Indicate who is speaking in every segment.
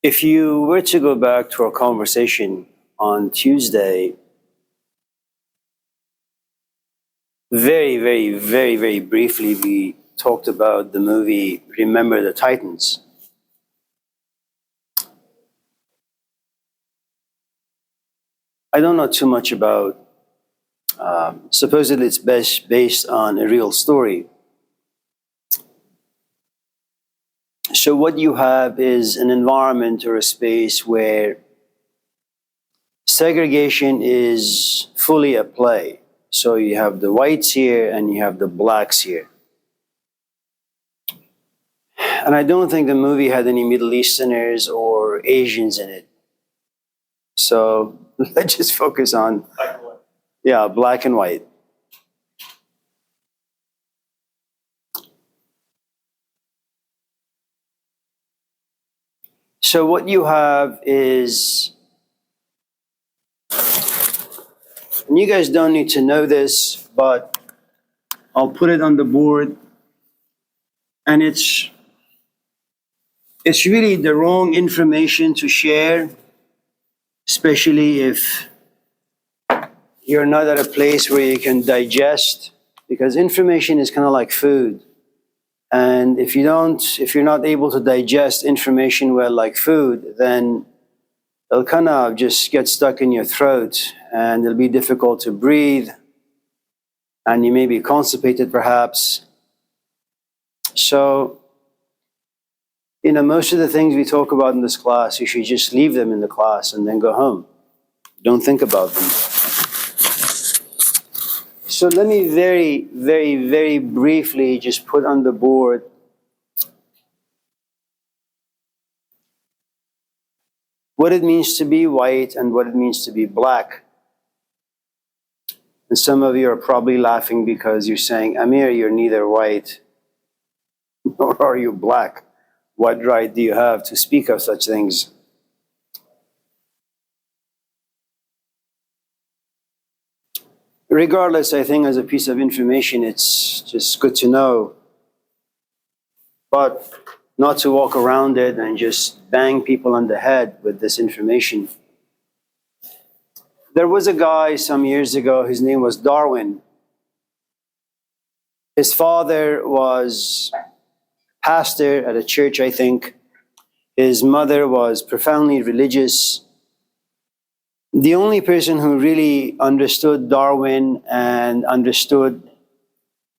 Speaker 1: If you were to go back to our conversation on Tuesday, very briefly, we talked about the movie Remember the Titans. I don't know too much about, supposedly it's based on a real story. So what you have is an environment or a space where segregation is fully at play. So you have the whites here and you have the blacks here. And I don't think the movie had any Middle Easterners or Asians in it. So let's just focus on, black and white. So what you have is, and you guys don't need to know this, but I'll put it on the board, and it's really the wrong information to share, especially if you're not at a place where you can digest, because information is kind of like food. And if you're not able to digest information well like food, then it'll kind of just get stuck in your throat and it'll be difficult to breathe. And you may be constipated perhaps. So, most of the things we talk about in this class, you should just leave them in the class and then go home. Don't think about them. So let me very briefly just put on the board what it means to be white and what it means to be black. And some of you are probably laughing because you're saying, Amir, you're neither white nor are you black. What right do you have to speak of such things? Regardless, I think as a piece of information, it's just good to know, but not to walk around it and just bang people on the head with this information. There was a guy some years ago, his name was Darwin. His father was pastor at a church, I think. His mother was profoundly religious. The only person who really understood Darwin and understood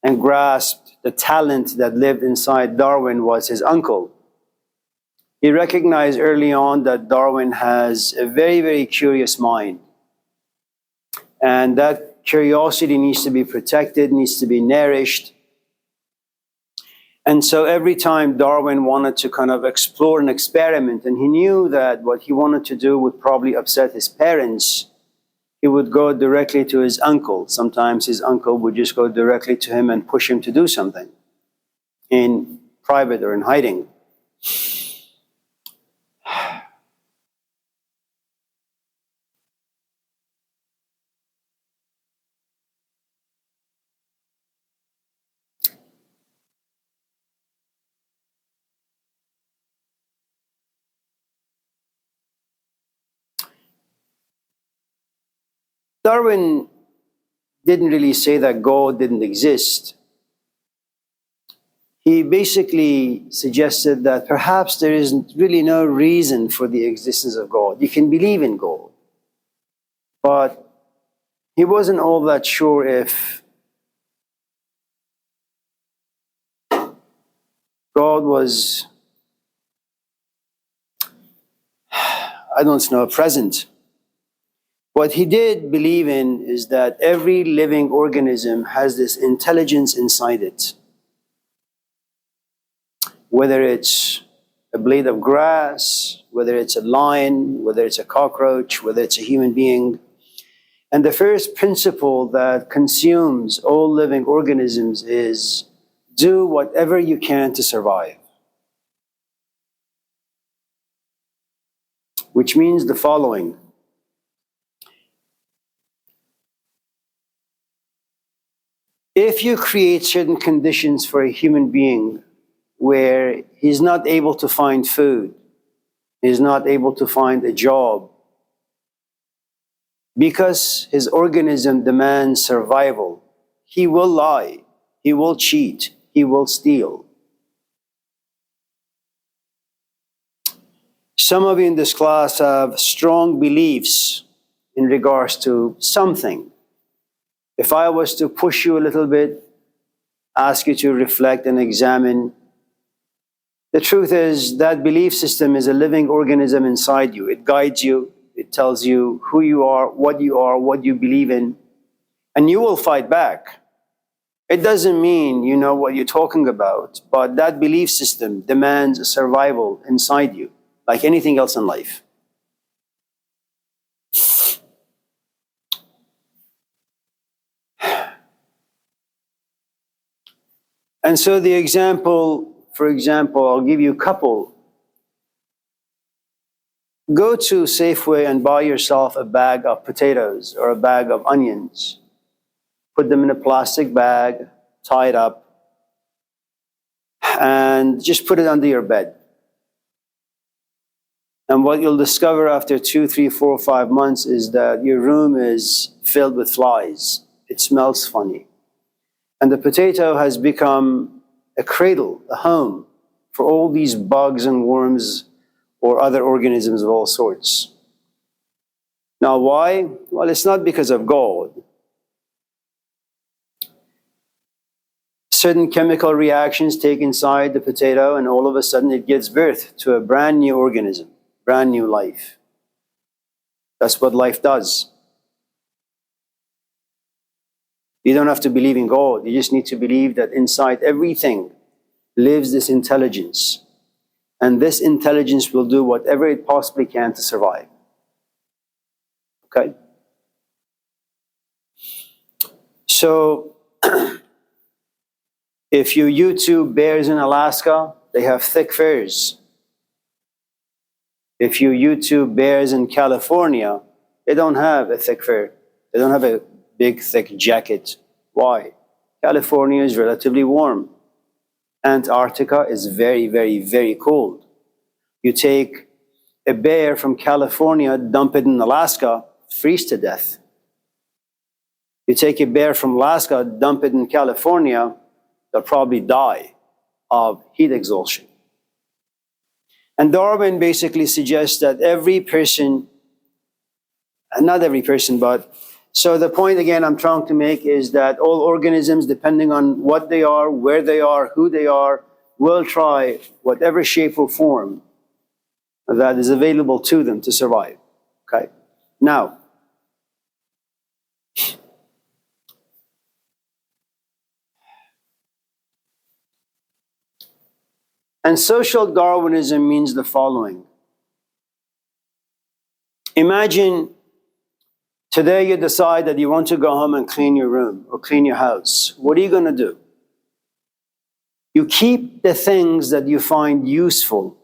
Speaker 1: and grasped the talent that lived inside Darwin was his uncle. He recognized early on that Darwin has a very curious mind. And that curiosity needs to be protected, needs to be nourished. And so every time Darwin wanted to kind of explore and experiment, and he knew that what he wanted to do would probably upset his parents, he would go directly to his uncle. Sometimes his uncle would just go directly to him and push him to do something in private or in hiding. Darwin didn't really say that God didn't exist. He basically suggested that perhaps there is really no reason for the existence of God. You can believe in God. But he wasn't all that sure if God was, present. What he did believe in is that every living organism has this intelligence inside it. Whether it's a blade of grass, whether it's a lion, whether it's a cockroach, whether it's a human being. And the first principle that consumes all living organisms is do whatever you can to survive. Which means the following. If you create certain conditions for a human being where he's not able to find food, He's not able to find a job because his organism demands survival. He will lie, he will cheat, he will steal. Some of you in this class have strong beliefs in regards to something. If I was to push you a little bit, ask you to reflect and examine, the truth is that belief system is a living organism inside you. It guides you, it tells you who you are, what you believe in, and you will fight back. It doesn't mean you know what you're talking about, but that belief system demands a survival inside you, like anything else in life. And so the example, for example, I'll give you a couple. Go to Safeway and buy yourself a bag of potatoes or a bag of onions. Put them in a plastic bag, tie it up, and just put it under your bed. And what you'll discover after 2, 3, 4, 5 months is that your room is filled with flies. It smells funny. And the potato has become a cradle, a home for all these bugs and worms or other organisms of all sorts. Now, why? Well, it's not because of God. Certain chemical reactions take inside the potato, and all of a sudden it gives birth to a brand new organism, brand new life. That's what life does. You don't have to believe in God. You just need to believe that inside everything lives this intelligence. And this intelligence will do whatever it possibly can to survive. Okay? So, if you YouTube bears in Alaska, they have thick furs. If you YouTube bears in California, they don't have a thick fur. They don't have a big, thick jacket. Why? California is relatively warm. Antarctica is very, very, very cold. You take a bear from California, dump it in Alaska, freeze to death. You take a bear from Alaska, dump it in California, they'll probably die of heat exhaustion. And Darwin basically suggests that every person, not every person, but so the point again I'm trying to make is that all organisms, depending on what they are, where they are, who they are, will try whatever shape or form that is available to them to survive. Okay? Now, and social Darwinism means the following. Imagine today you decide that you want to go home and clean your room or clean your house. What are you going to do? You keep the things that you find useful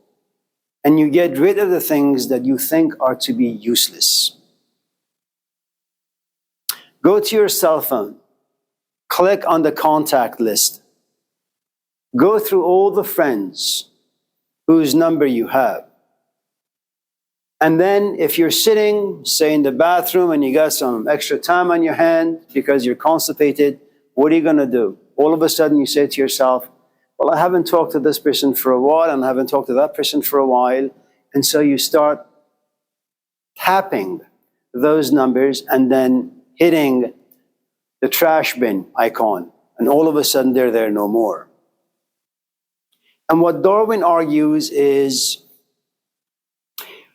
Speaker 1: and you get rid of the things that you think are to be useless. Go to your cell phone, click on the contact list. Go through all the friends whose number you have. And then if you're sitting, say in the bathroom, and you got some extra time on your hand because you're constipated, what are you going to do? All of a sudden you say to yourself, well, I haven't talked to this person for a while, and I haven't talked to that person for a while. And so you start tapping those numbers and then hitting the trash bin icon. And all of a sudden they're there no more. And what Darwin argues is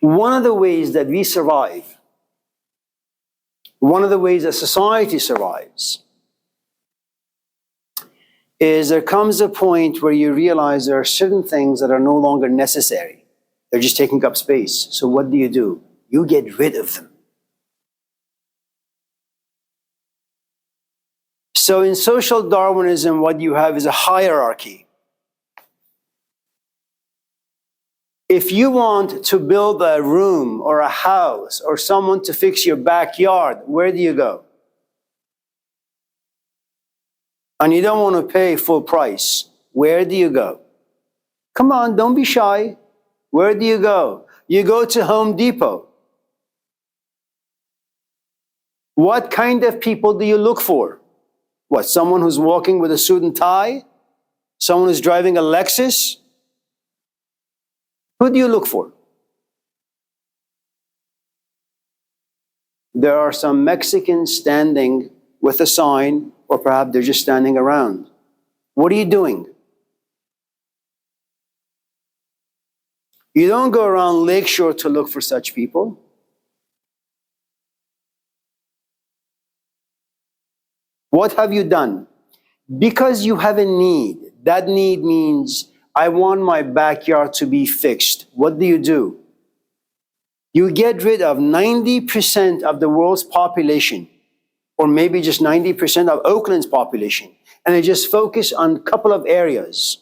Speaker 1: one of the ways that we survive, one of the ways that society survives, is there comes a point where you realize there are certain things that are no longer necessary. They're just taking up space. So what do? You get rid of them. So in social Darwinism, what you have is a hierarchy. If you want to build a room or a house or someone to fix your backyard, where do you go? And you don't want to pay full price. Where do you go? Come on, don't be shy. Where do you go? You go to Home Depot. What kind of people do you look for? What, someone who's walking with a suit and tie? Someone who's driving a Lexus? Who do you look for? There are some Mexicans standing with a sign, or perhaps they're just standing around. What are you doing? You don't go around Lakeshore to look for such people. What have you done? Because you have a need. That need means, I want my backyard to be fixed. What do? You get rid of 90% of the world's population, or maybe just 90% of Oakland's population, and they just focus on a couple of areas.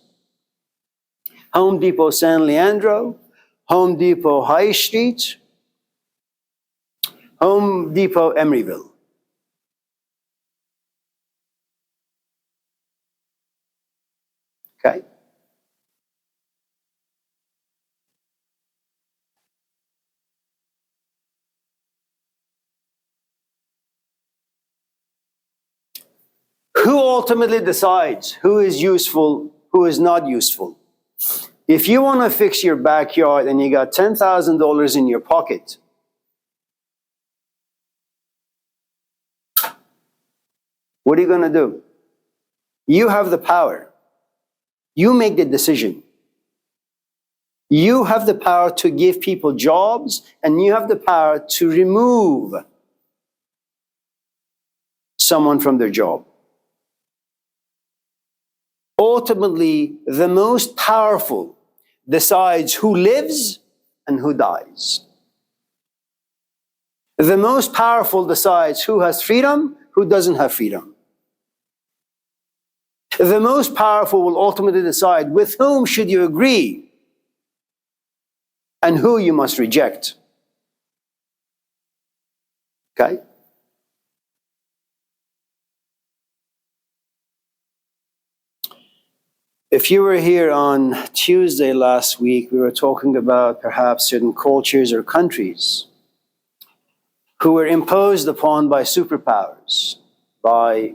Speaker 1: Home Depot San Leandro, Home Depot High Street, Home Depot Emeryville. Okay? Who ultimately decides who is useful, who is not useful? If you want to fix your backyard and you got $10,000 in your pocket, what are you going to do? You have the power. You make the decision. You have the power to give people jobs, and you have the power to remove someone from their job. Ultimately, the most powerful decides who lives and who dies. The most powerful decides who has freedom, who doesn't have freedom. The most powerful will ultimately decide with whom should you agree and who you must reject. Okay? If you were here on Tuesday last week, we were talking about perhaps certain cultures or countries who were imposed upon by superpowers, by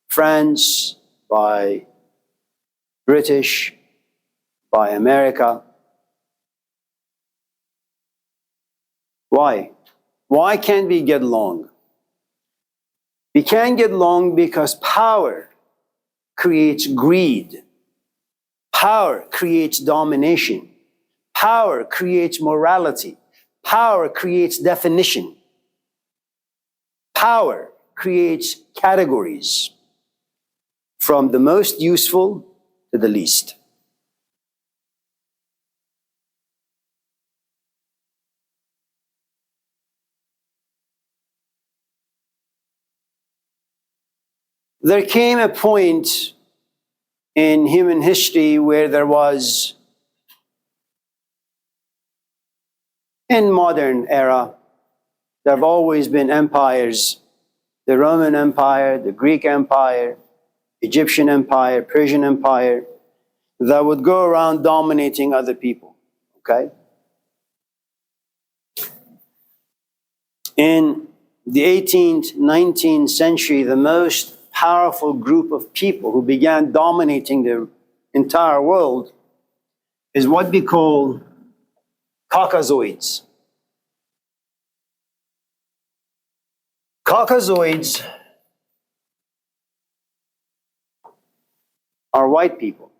Speaker 1: France, by British, by America. Why? Why can't we get along? We can't get along because power creates greed. Power creates domination. Power creates morality. Power creates definition. Power creates categories, from the most useful to the least. There came a point in human history where there was, in modern era, there have always been empires, the Roman Empire, the Greek Empire, Egyptian Empire, Persian Empire, that would go around dominating other people, okay? In the 18th, 19th century, the most powerful group of people who began dominating the entire world is what we call Caucasoids. Caucasoids are white people.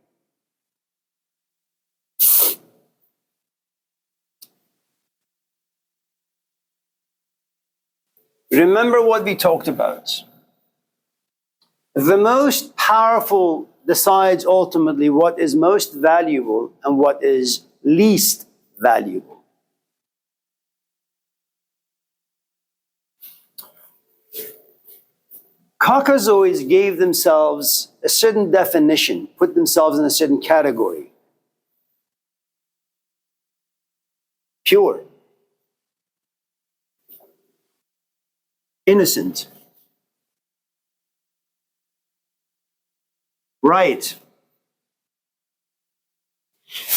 Speaker 1: Remember what we talked about. The most powerful decides ultimately what is most valuable and what is least valuable. Caucasoids gave themselves a certain definition, put themselves in a certain category. Pure, innocent, right.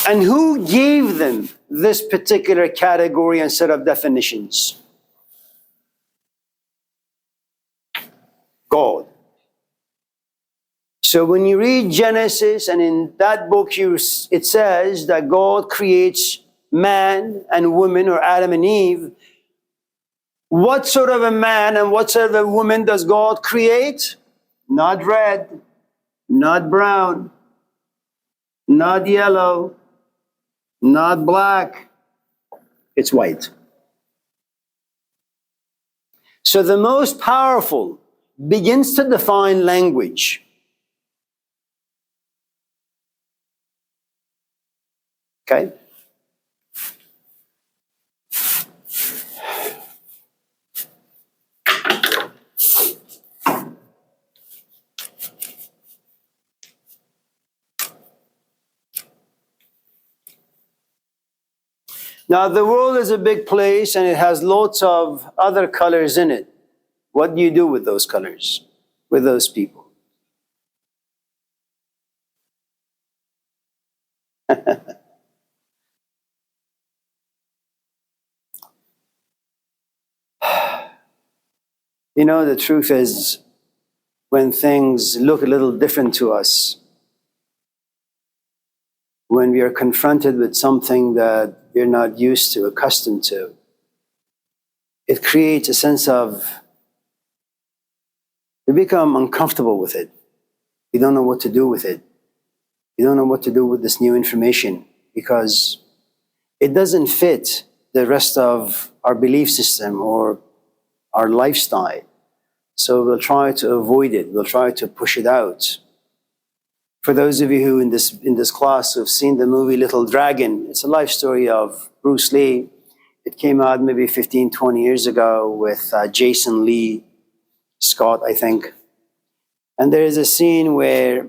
Speaker 1: And who gave them this particular category and set of definitions? God. So when you read Genesis, and in that book it says that God creates man and woman, or Adam and Eve, what sort of a man and what sort of a woman does God create? Not red, not brown, not yellow, not black. It's white. So the most powerful begins to define language. Okay? Now, the world is a big place and it has lots of other colors in it. What do you do with those colors, with those people? You know, the truth is, when things look a little different to us, when we are confronted with something that we're not used to, accustomed to, it creates a sense of, we become uncomfortable with it. We don't know what to do with it. We don't know what to do with this new information because it doesn't fit the rest of our belief system or our lifestyle. So we'll try to avoid it. We'll try to push it out. For those of you who in this class who have seen the movie Little Dragon, it's a life story of Bruce Lee. It came out maybe 15, 20 years ago with Jason Lee Scott, I think. And there is a scene where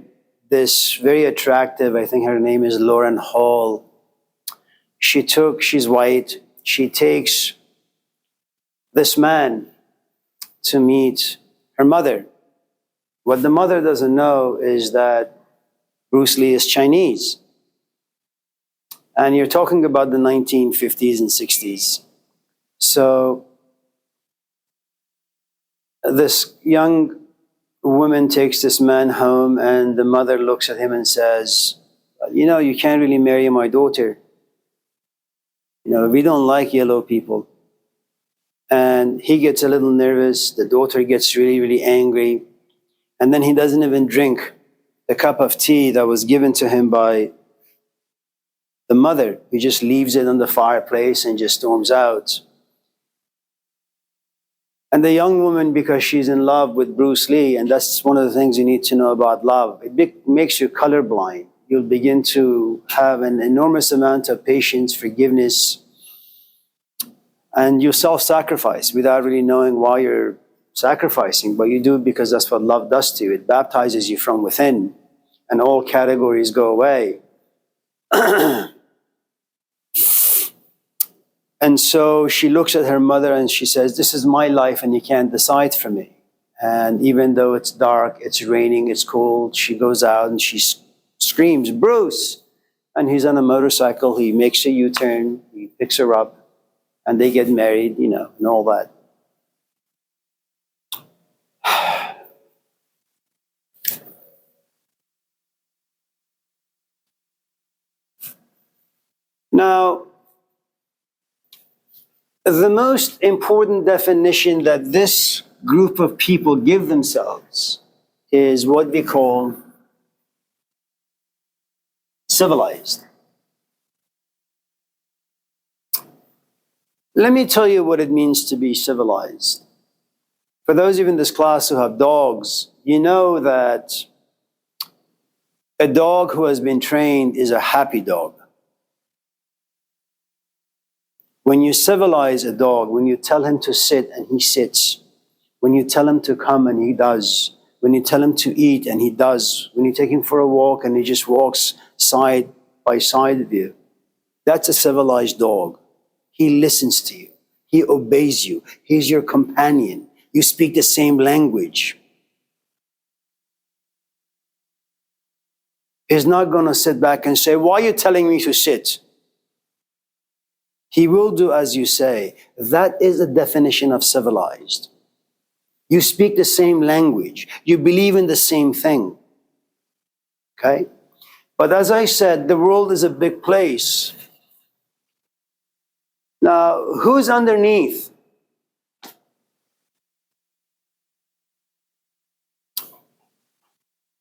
Speaker 1: this very attractive, I think her name is Lauren Hall, she's white, she takes this man to meet her mother. What the mother doesn't know is that Bruce Lee is Chinese. And you're talking about the 1950s and 60s. So this young woman takes this man home, and the mother looks at him and says, you know, you can't really marry my daughter. You know, we don't like yellow people. And he gets a little nervous. The daughter gets really, really angry. And then he doesn't even drink the cup of tea that was given to him by the mother. He just leaves it on the fireplace and just storms out. And the young woman, because she's in love with Bruce Lee, and that's one of the things you need to know about love, it makes you colorblind. You'll begin to have an enormous amount of patience, forgiveness, and you self-sacrifice without really knowing why you're sacrificing, but you do it because that's what love does to you. It baptizes you from within, and all categories go away. And so she looks at her mother and she says, this is my life and you can't decide for me. And even though it's dark, it's raining, it's cold, she goes out and she screams, Bruce! And he's on a motorcycle, he makes a U-turn, he picks her up, and they get married, you know, and all that. Now, the most important definition that this group of people give themselves is what we call civilized. Let me tell you what it means to be civilized. For those of you in this class who have dogs, you know that a dog who has been trained is a happy dog. When you civilize a dog, when you tell him to sit and he sits, when you tell him to come and he does, when you tell him to eat and he does, when you take him for a walk and he just walks side by side with you, that's a civilized dog. He listens to you. He obeys you. He's your companion. You speak the same language. He's not going to sit back and say, why are you telling me to sit? He will do as you say. That is the definition of civilized. You speak the same language. You believe in the same thing. Okay? But as I said, the world is a big place. Now, who's underneath?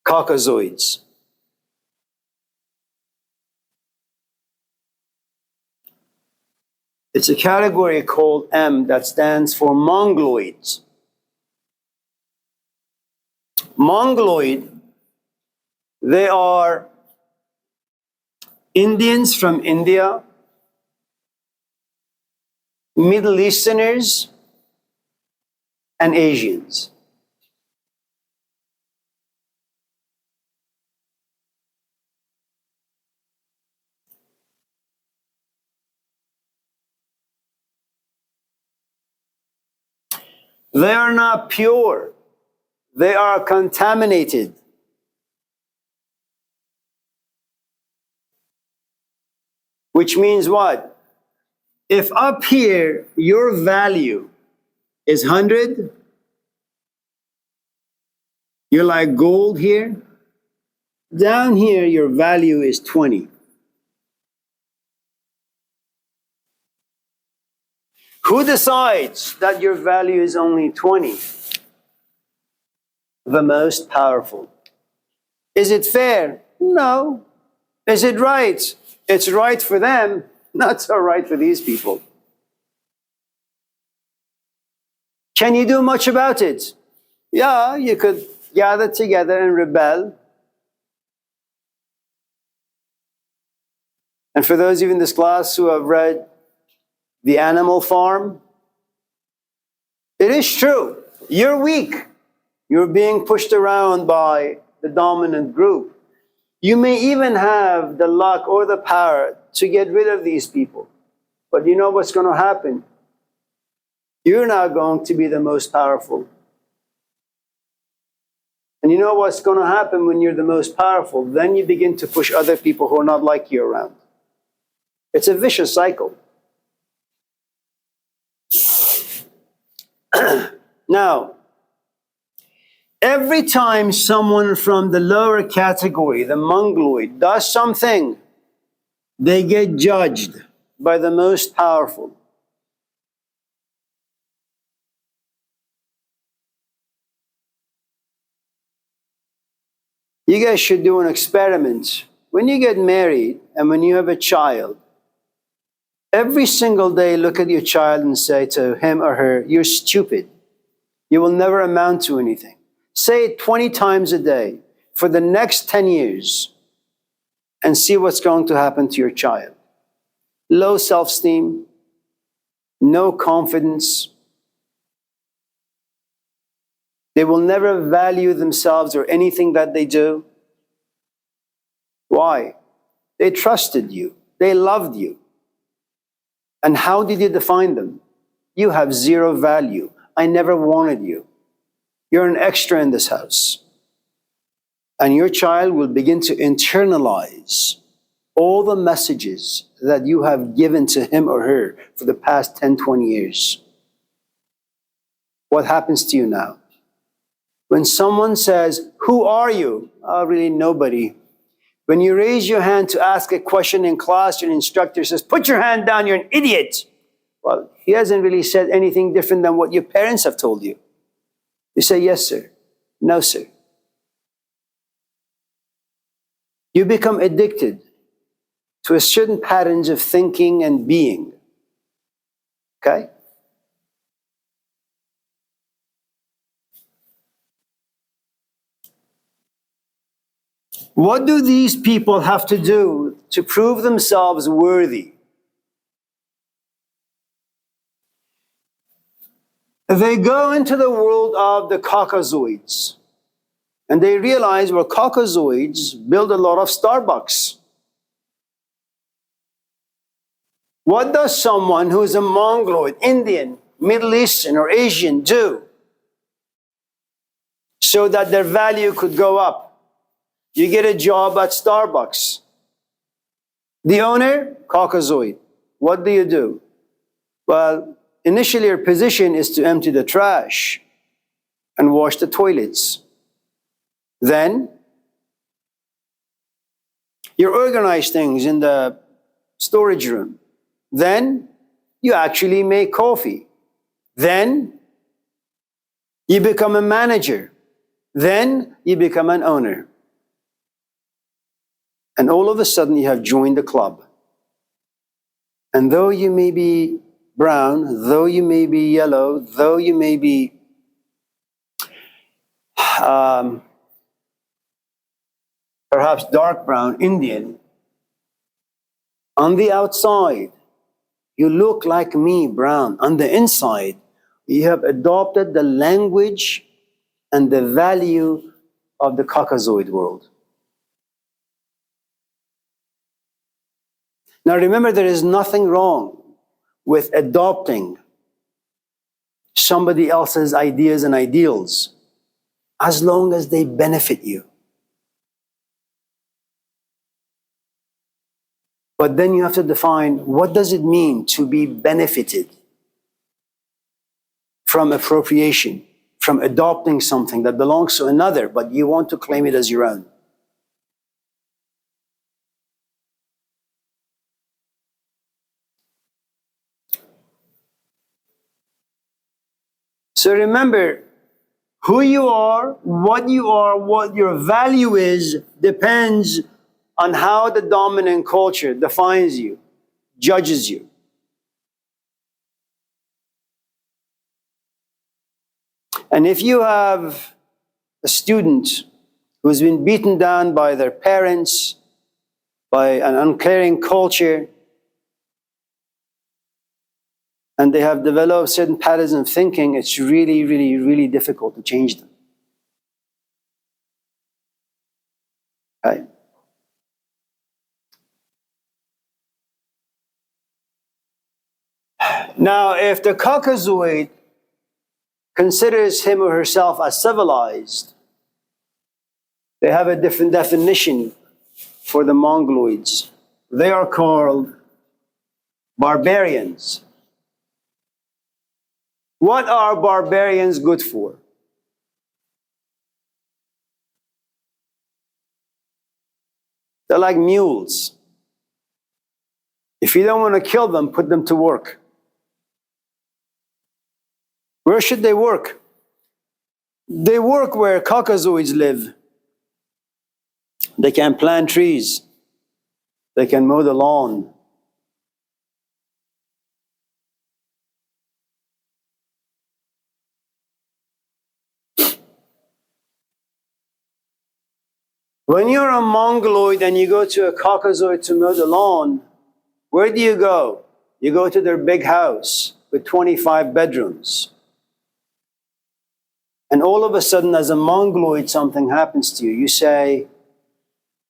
Speaker 1: Caucasoids. It's a category called M that stands for Mongoloids. Mongoloid, they are Indians from India, Middle Easterners, and Asians. They are not pure. They are contaminated. Which means what? If up here your value is 100, you're like gold here. Down here your value is 20. Who decides that your value is only 20? The most powerful. Is it fair? No. Is it right? It's right for them, not so right for these people. Can you do much about it? Yeah, you could gather together and rebel. And for those of you in this class who have read The Animal Farm, it is true. You're weak. You're being pushed around by the dominant group. You may even have the luck or the power to get rid of these people. But you know what's going to happen? You're now going to be the most powerful. And you know what's going to happen when you're the most powerful? Then you begin to push other people who are not like you around. It's a vicious cycle. Now, every time someone from the lower category, the Mongoloid, does something, they get judged by the most powerful. You guys should do an experiment. When you get married and when you have a child, every single day look at your child and say to him or her, you're stupid. You will never amount to anything. Say it 20 times a day for the next 10 years and see what's going to happen to your child. Low self-esteem, no confidence. They will never value themselves or anything that they do. Why? They trusted you. They loved you. And how did you define them? You have zero value. I never wanted you. You're an extra in this house. And your child will begin to internalize all the messages that you have given to him or her for the past 10, 20 years. What happens to you now? When someone says, who are you? Oh, really nobody. When you raise your hand to ask a question in class, your instructor says, put your hand down, you're an idiot. Well, he hasn't really said anything different than what your parents have told you. You say, yes, sir. No, sir. You become addicted to a certain patterns of thinking and being. Okay? What do these people have to do to prove themselves worthy? They go into the world of the Caucasoids and they realize, well, Caucasoids build a lot of Starbucks. What does someone who is a Mongoloid, Indian, Middle Eastern, or Asian do so that their value could go up? You get a job at Starbucks. The owner, Caucasoid. What do you do? Well, initially your position is to empty the trash and wash the toilets. Then you organize things in the storage room. Then you actually make coffee. Then you become a manager. Then you become an owner. And all of a sudden you have joined the club. And though you may be brown, though you may be yellow, though you may be perhaps dark brown, Indian, on the outside, you look like me, brown. On the inside, you have adopted the language and the value of the Caucasoid world. Now remember, there is nothing wrong with adopting somebody else's ideas and ideals as long as they benefit you. But then you have to define, what does it mean to be benefited from appropriation, from adopting something that belongs to another, but you want to claim it as your own? So remember, who you are, what your value is, depends on how the dominant culture defines you, judges you. And if you have a student who's been beaten down by their parents, by an uncaring culture, and they have developed certain patterns of thinking, it's really, really, really difficult to change them. Okay? Now, if the Caucasoid considers him or herself as civilized, they have a different definition for the Mongoloids. They are called barbarians. What are barbarians good for? They're like mules. If you don't want to kill them, put them to work. Where should they work? They work where Caucasoids live. They can plant trees. They can mow the lawn. When you're a Mongoloid and you go to a Caucasoid to mow the lawn, where do you go? You go to their big house with 25 bedrooms. And all of a sudden, as a Mongoloid, something happens to you. You say,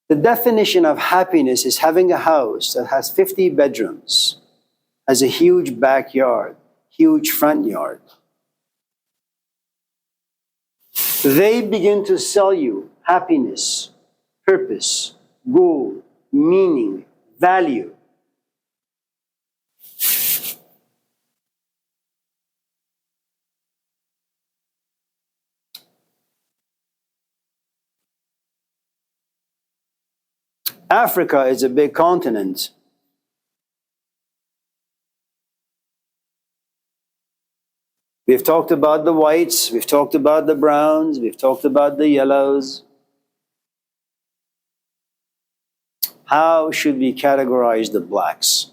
Speaker 1: the definition of happiness is having a house that has 50 bedrooms, has a huge backyard, huge front yard. They begin to sell you happiness, purpose, goal, meaning, value. Africa is a big continent. We've talked about the whites, we've talked about the browns, we've talked about the yellows. How should we categorize the blacks?